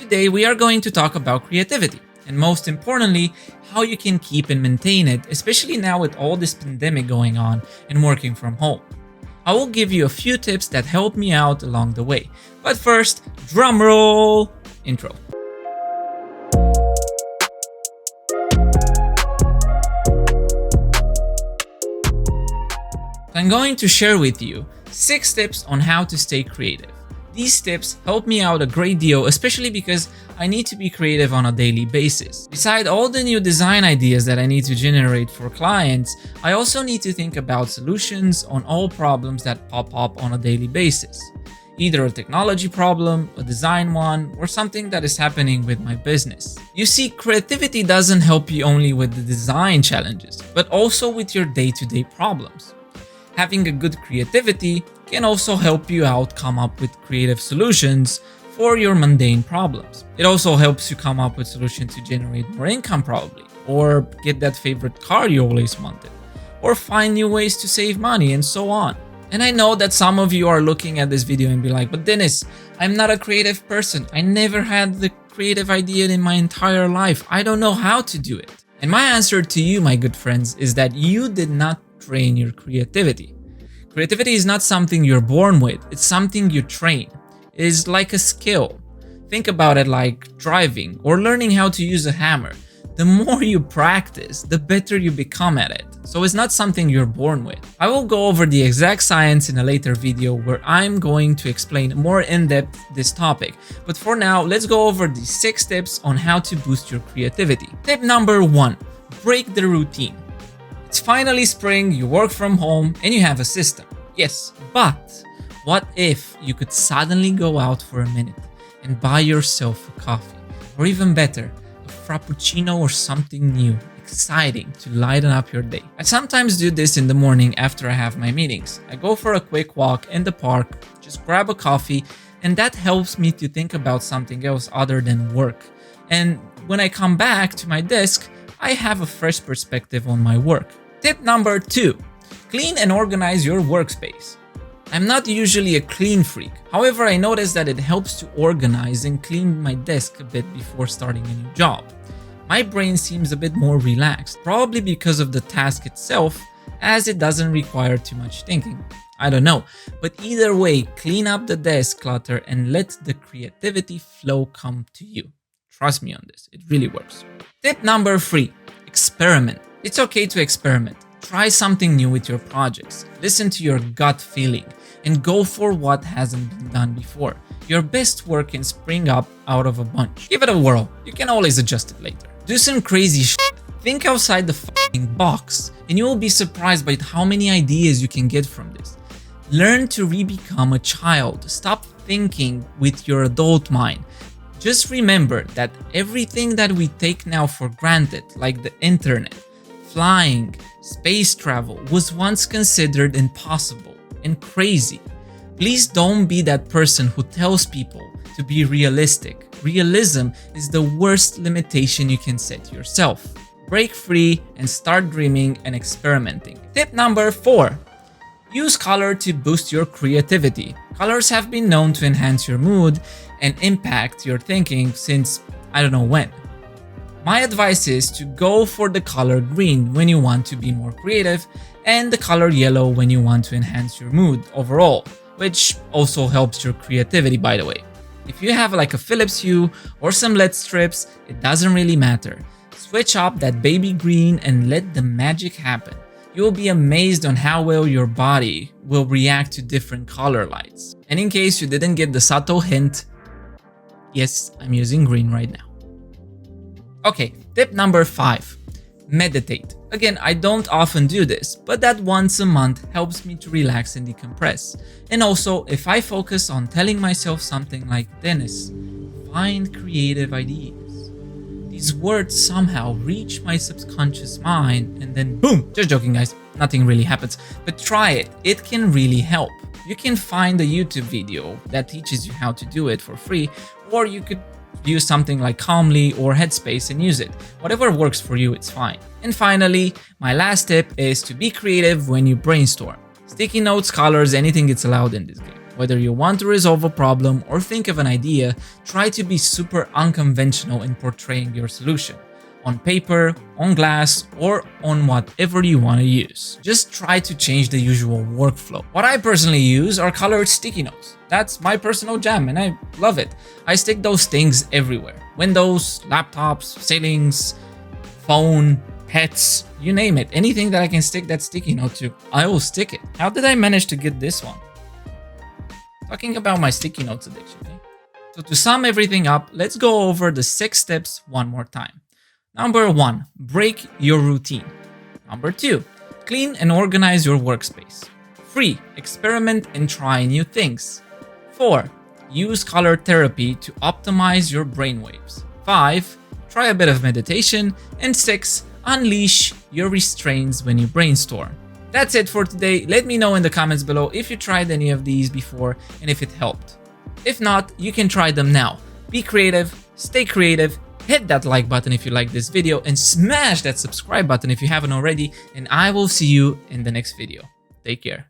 Today we are going to talk about creativity, and most importantly, how you can keep and maintain it, especially now with all this pandemic going on and working from home. I will give you a few tips that helped me out along the way. But first, drumroll intro. I'm going to share with you 6 tips on how to stay creative. These tips help me out a great deal, especially because I need to be creative on a daily basis. Besides all the new design ideas that I need to generate for clients, I also need to think about solutions on all problems that pop up on a daily basis. Either a technology problem, a design one, or something that is happening with my business. You see, creativity doesn't help you only with the design challenges, but also with your day-to-day problems. Having a good creativity can also help you out come up with creative solutions for your mundane problems. It also helps you come up with solutions to generate more income probably, or get that favorite car you always wanted, or find new ways to save money and so on. And I know that some of you are looking at this video and be like, but Dennis, I'm not a creative person. I never had the creative idea in my entire life. I don't know how to do it. And my answer to you, my good friends, is that you did not train your creativity. Creativity is not something you're born with, it's something you train. It is like a skill. Think about it like driving or learning how to use a hammer. The more you practice, the better you become at it. So it's not something you're born with. I will go over the exact science in a later video where I'm going to explain more in depth this topic. But for now, let's go over the 6 tips on how to boost your creativity. Tip number 1, break the routine. It's finally spring, you work from home, and you have a system. Yes, but what if you could suddenly go out for a minute and buy yourself a coffee? Or even better, a frappuccino or something new, exciting to lighten up your day. I sometimes do this in the morning after I have my meetings. I go for a quick walk in the park, just grab a coffee, and that helps me to think about something else other than work. And when I come back to my desk, I have a fresh perspective on my work. Tip number 2, clean and organize your workspace. I'm not usually a clean freak. However, I noticed that it helps to organize and clean my desk a bit before starting a new job. My brain seems a bit more relaxed, probably because of the task itself, as it doesn't require too much thinking. I don't know, but either way, clean up the desk clutter and let the creativity flow come to you. Trust me on this, it really works. Tip number 3, experiment. It's okay to experiment. Try something new with your projects. Listen to your gut feeling and go for what hasn't been done before. Your best work can spring up out of a bunch. Give it a whirl. You can always adjust it later. Do some crazy shit. Think outside the fucking box and you will be surprised by how many ideas you can get from this. Learn to re-become a child. Stop thinking with your adult mind. Just remember that everything that we take now for granted, like the internet, flying, space travel, was once considered impossible and crazy. Please don't be that person who tells people to be realistic. Realism is the worst limitation you can set yourself. Break free and start dreaming and experimenting. Tip number 4, use color to boost your creativity. Colors have been known to enhance your mood and impact your thinking since I don't know when. My advice is to go for the color green when you want to be more creative and the color yellow when you want to enhance your mood overall, which also helps your creativity, by the way. If you have like a Philips hue or some LED strips, it doesn't really matter. Switch up that baby green and let the magic happen. You'll be amazed on how well your body will react to different color lights. And in case you didn't get the subtle hint, yes, I'm using green right now. Okay, tip number 5, meditate. Again, I don't often do this, but that once a month helps me to relax and decompress. And also, if I focus on telling myself something like, Dennis, find creative ideas. These words somehow reach my subconscious mind and then boom, just joking guys, nothing really happens. But try it, it can really help. You can find a YouTube video that teaches you how to do it for free, or you could use something like Calmly or Headspace and use it. Whatever works for you, it's fine. And finally, my last tip is to be creative when you brainstorm. Sticky notes, colors, anything is allowed in this game. Whether you want to resolve a problem or think of an idea, try to be super unconventional in portraying your solution. On paper, on glass, or on whatever you want to use. Just try to change the usual workflow. What I personally use are colored sticky notes. That's my personal jam and I love it. I stick those things everywhere. Windows, laptops, ceilings, phone, pets, you name it. Anything that I can stick that sticky note to, I will stick it. How did I manage to get this one? Talking about my sticky notes addiction. Eh? So to sum everything up, let's go over the 6 steps one more time. Number 1, break your routine. Number 2, clean and organize your workspace. 3, experiment and try new things. 4, use color therapy to optimize your brainwaves. 5, try a bit of meditation. And 6, unleash your restraints when you brainstorm. That's it for today. Let me know in the comments below if you tried any of these before and if it helped. If not, you can try them now. Be creative, stay creative. Hit that like button if you like this video and smash that subscribe button if you haven't already, and I will see you in the next video. Take care.